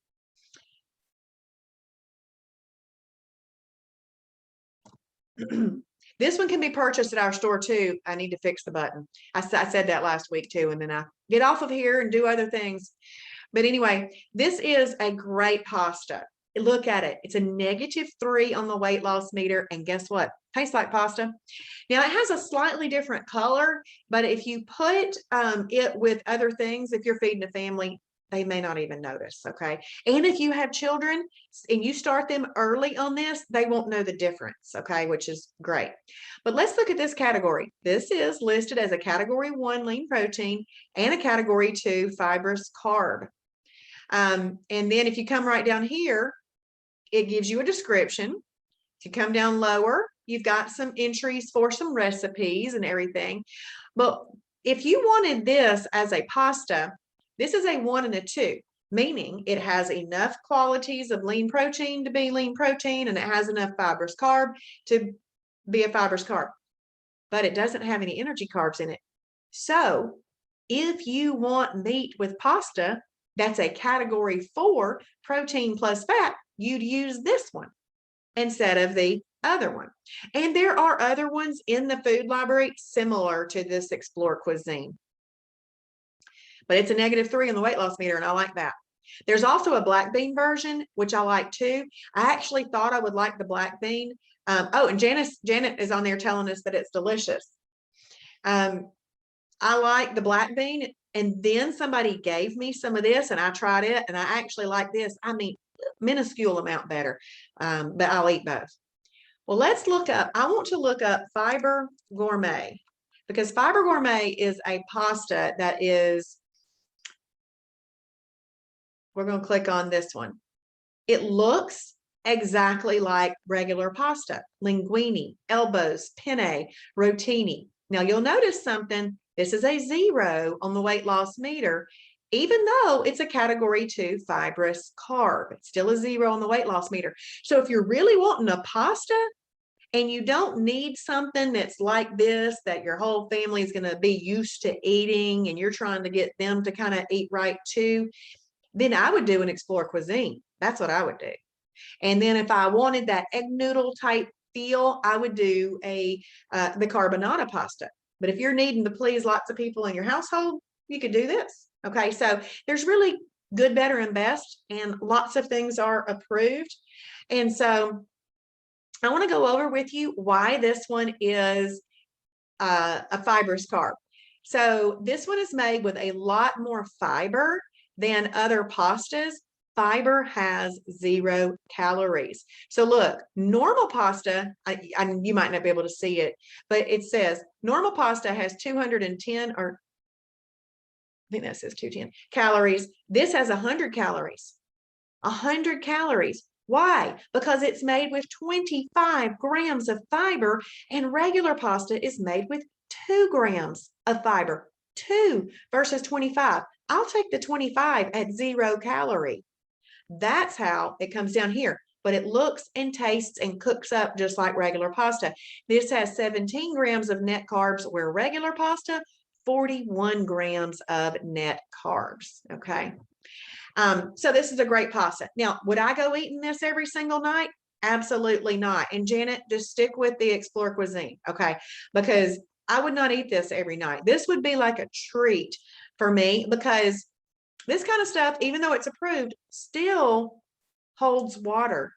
This one can be purchased at our store too. I need to fix the button. I said that last week too, and then I get off of here and do other things. But anyway, this is a great pasta. Look at it. It's a -3 on the weight loss meter. And guess what? Tastes like pasta. Now it has a slightly different color, but if you put it with other things, if you're feeding a family, they may not even notice, okay? And if you have children and you start them early on this, they won't know the difference, okay? Which is great. But let's look at this category. This is listed as a category 1 lean protein and a category 2 fibrous carb. And then if you come right down here, it gives you a description. If you come down lower, you've got some entries for some recipes and everything. But if you wanted this as a pasta, this is a 1 and a 2, meaning it has enough qualities of lean protein to be lean protein, and it has enough fibrous carb to be a fibrous carb, but it doesn't have any energy carbs in it. So if you want meat with pasta, that's a category 4 protein plus fat, you'd use this one instead of the other one. And there are other ones in the food library similar to this Explore Cuisine. But it's a -3 on the weight loss meter, and I like that. There's also a black bean version, which I like too. I actually thought I would like the black bean. Oh, and Janet is on there telling us that it's delicious. I like the black bean, and then somebody gave me some of this, and I tried it, and I actually like this. I mean, minuscule amount better, but I'll eat both. Well, let's look up. I want to look up Fiber Gourmet, because Fiber Gourmet is a pasta that is. We're going to click on this one. It looks exactly like regular pasta: linguine, elbows, penne, rotini. Now you'll notice something. This is a 0 on the weight loss meter, even though it's a category 2 fibrous carb. It's still a 0 on the weight loss meter. So if you're really wanting a pasta and you don't need something that's like this, that your whole family is going to be used to eating and you're trying to get them to kind of eat right too, then I would do an Explore cuisine. That's what I would do. And then if I wanted that egg noodle type feel, I would do the carbonara pasta. But if you're needing to please lots of people in your household, you could do this. Okay, so there's really good, better, and best, and lots of things are approved. And so I want to go over with you why this one is a fibrous carb. So this one is made with a lot more fiber than other pastas. Fiber has 0 calories. So look, normal pasta, you might not be able to see it, but it says normal pasta has 210, or I think that says 210 calories. This has 100 calories. 100 calories. Why? Because it's made with 25 grams of fiber, and regular pasta is made with 2 grams of fiber. 2 versus 25. I'll take the 25 at 0 calorie. That's how it comes down here. But it looks and tastes and cooks up just like regular pasta. This has 17 grams of net carbs, where regular pasta, 41 grams of net carbs. Okay. So this is a great pasta. Now, would I go eating this every single night? Absolutely not. And Janet, just stick with the Explore cuisine. Okay. Because I would not eat this every night. This would be like a treat for me, because this kind of stuff, even though it's approved, still holds water.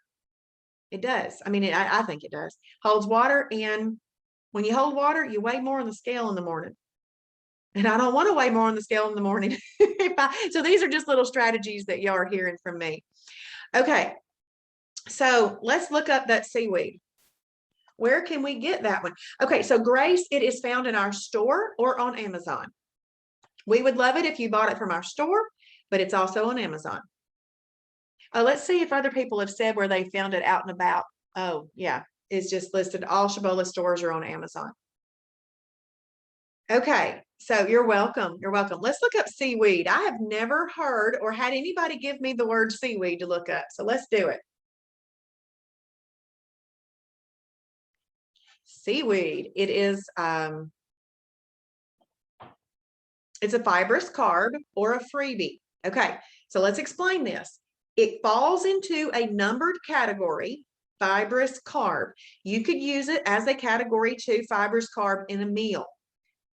It does. I mean, I think it does. Holds water. And when you hold water, you weigh more on the scale in the morning. And I don't want to weigh more on the scale in the morning. So these are just little strategies that y'all are hearing from me. Okay. So let's look up that seaweed. Where can we get that one? Okay. So Grace, it is found in our store or on Amazon. We would love it if you bought it from our store, but it's also on Amazon. Let's see if other people have said where they found it out and about. Oh, yeah. It's just listed. All Shibboleth stores are on Amazon. Okay. So you're welcome. You're welcome. Let's look up seaweed. I have never heard or had anybody give me the word seaweed to look up. So let's do it. Seaweed. It is, it's a fibrous carb or a freebie. Okay. So let's explain this. It falls into a numbered category, fibrous carb. You could use it as a category 2 fibrous carb in a meal.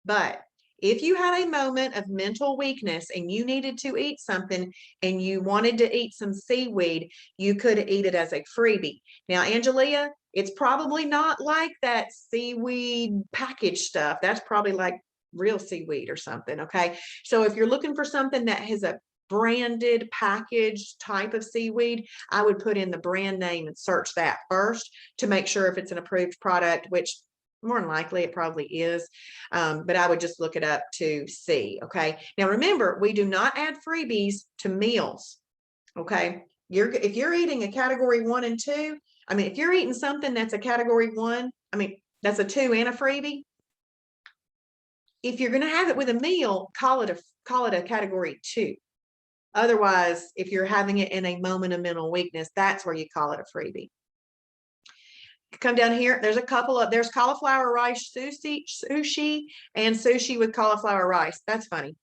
But if you had a moment of mental weakness and you needed to eat something and you wanted to eat some seaweed, you could eat it as a freebie. Now, Angelia, it's probably not like that seaweed package stuff. That's probably like real seaweed or something. Okay. So if you're looking for something that has a branded packaged type of seaweed, I would put in the brand name and search that first to make sure if it's an approved product, which more than likely it probably is, but I would just look it up to see. Okay. Now remember, we do not add freebies to meals. Okay. If you're eating a category 1 and 2, I mean, if you're eating something that's a category 1, I mean, that's a 2 and a freebie. If you're going to have it with a meal, call it a category 2. Otherwise, if you're having it in a moment of mental weakness, that's where you call it a freebie. Come down here. There's a couple of, there's cauliflower rice sushi and sushi with cauliflower rice. That's funny.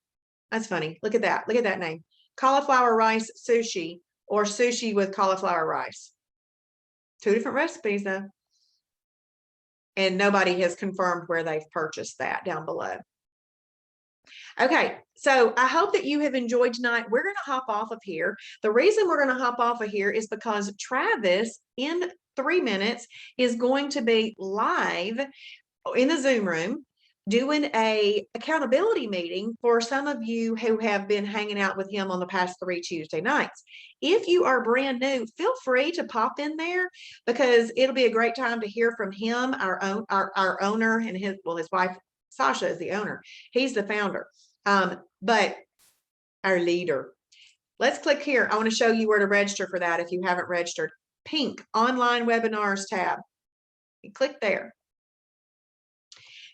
That's funny. Look at that. Look at that name. Cauliflower rice sushi or sushi with cauliflower rice. 2 different recipes though. And nobody has confirmed where they've purchased that down below. Okay, so I hope that you have enjoyed tonight. We're going to hop off of here. The reason we're going to hop off of here is because Travis, in 3 minutes, is going to be live in the Zoom room doing a accountability meeting for some of you who have been hanging out with him on the past 3 Tuesday nights. If you are brand new, feel free to pop in there because it'll be a great time to hear from him, our owner, and his wife, Sasha, is the owner. He's the founder. But our leader. Let's click here. I want to show you where to register for that if you haven't registered. Pink online webinars tab. You click there.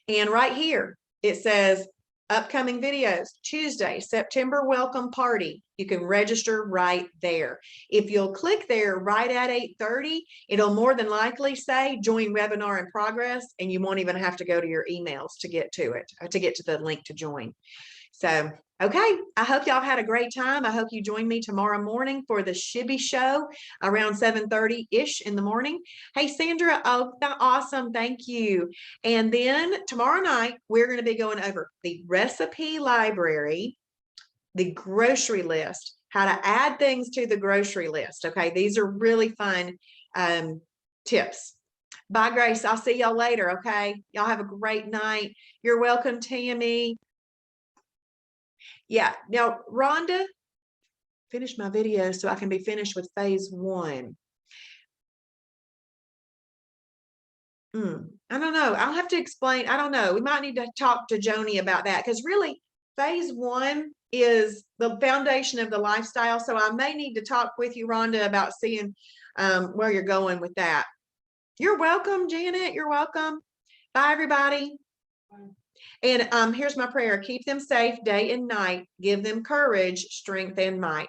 And right here, it says Upcoming videos, Tuesday, September welcome party. You can register right there. If you'll click there right at 8:30, it'll more than likely say join webinar in progress, and you won't even have to go to your emails to get to it, to get to the link to join. So, okay, I hope y'all had a great time. I hope you join me tomorrow morning for the Shibby show around 7:30-ish in the morning. Hey, Sandra, oh, awesome. Thank you. And then tomorrow night, we're going to be going over the recipe library, the grocery list, how to add things to the grocery list. Okay, these are really fun tips. Bye, Grace. I'll see y'all later. Okay, y'all have a great night. You're welcome, Tammy. Yeah. Now, Rhonda, finish my video so I can be finished with phase 1. I don't know. I'll have to explain. I don't know. We might need to talk to Joni about that, because really phase 1 is the foundation of the lifestyle. So I may need to talk with you, Rhonda, about seeing where you're going with that. You're welcome, Janet. You're welcome. Bye, everybody. And here's my prayer. Keep them safe day and night. Give them courage, strength, and might.